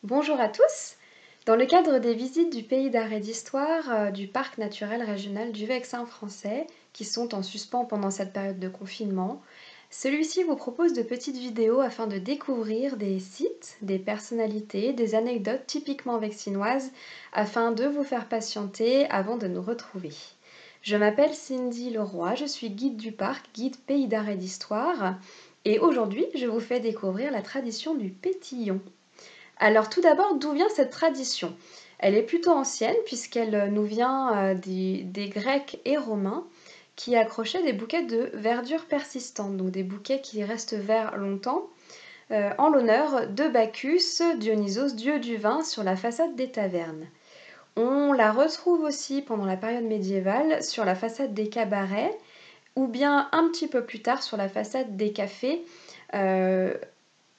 Bonjour à tous! Dans le cadre des visites du pays d'art et d'histoire du parc naturel régional du Vexin français, qui sont en suspens pendant cette période de confinement, celui-ci vous propose de petites vidéos afin de découvrir des sites, des personnalités, des anecdotes typiquement vexinoises, afin de vous faire patienter avant de nous retrouver. Je m'appelle Cindy Leroy, je suis guide du parc, guide pays d'art et d'histoire, et aujourd'hui je vous fais découvrir la tradition du pétillon. Alors tout d'abord, d'où vient cette tradition? Elle est plutôt ancienne puisqu'elle nous vient des Grecs et Romains qui accrochaient des bouquets de verdure persistante, donc des bouquets qui restent verts longtemps, en l'honneur de Bacchus, Dionysos, dieu du vin, sur la façade des tavernes. On la retrouve aussi pendant la période médiévale sur la façade des cabarets ou bien un petit peu plus tard sur la façade des cafés. euh,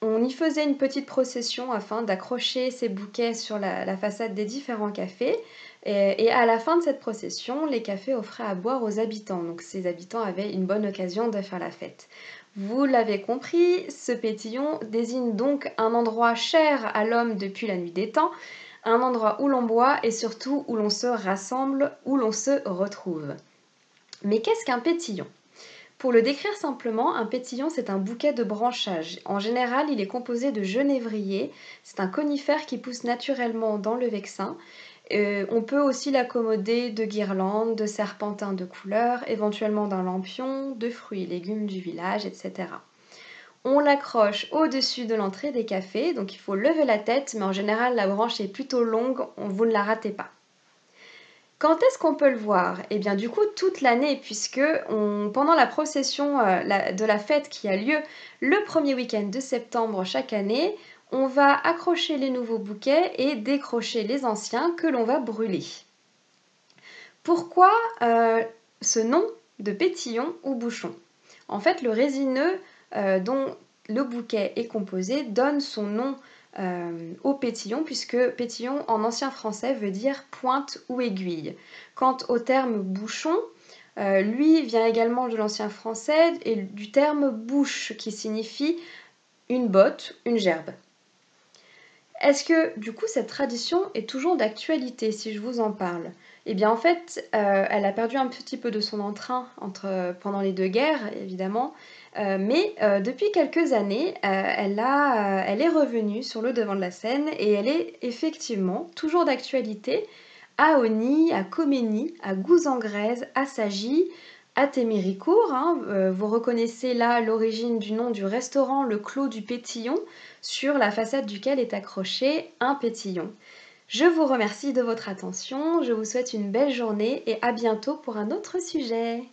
on y faisait une petite procession afin d'accrocher ces bouquets sur la façade des différents cafés. Et à la fin de cette procession, les cafés offraient à boire aux habitants. Donc ces habitants avaient une bonne occasion de faire la fête. Vous l'avez compris, ce pétillon désigne donc un endroit cher à l'homme depuis la nuit des temps, un endroit où l'on boit et surtout où l'on se rassemble, où l'on se retrouve. Mais qu'est-ce qu'un pétillon ? Pour le décrire simplement, un pétillon, c'est un bouquet de branchages. En général, il est composé de genévrier. C'est un conifère qui pousse naturellement dans le Vexin. On peut aussi l'accommoder de guirlandes, de serpentins de couleurs, éventuellement d'un lampion, de fruits et légumes du village, etc. On l'accroche au-dessus de l'entrée des cafés, donc il faut lever la tête, mais en général, la branche est plutôt longue, vous ne la ratez pas. Quand est-ce qu'on peut le voir? Eh bien du coup toute l'année puisque pendant la procession de la fête qui a lieu le premier week-end de septembre chaque année, on va accrocher les nouveaux bouquets et décrocher les anciens que l'on va brûler. Pourquoi ce nom de pétillon ou bouchon? En fait, le résineux dont le bouquet est composé donne son nom au pétillon, puisque pétillon en ancien français veut dire pointe ou aiguille. Quant au terme bouchon, lui vient également de l'ancien français et du terme bouche qui signifie une botte, une gerbe. Est-ce que du coup cette tradition est toujours d'actualité si je vous en parle? Eh bien en fait, elle a perdu un petit peu de son entrain pendant les deux guerres évidemment, mais depuis quelques années, elle est revenue sur le devant de la scène et elle est effectivement toujours d'actualité à Osny, à Khomeiny, à Gouzanglaise, à Sagy, à Téméricourt. Vous reconnaissez là l'origine du nom du restaurant Le Clos du Pétillon, sur la façade duquel est accroché un pétillon. Je vous remercie de votre attention, je vous souhaite une belle journée et à bientôt pour un autre sujet.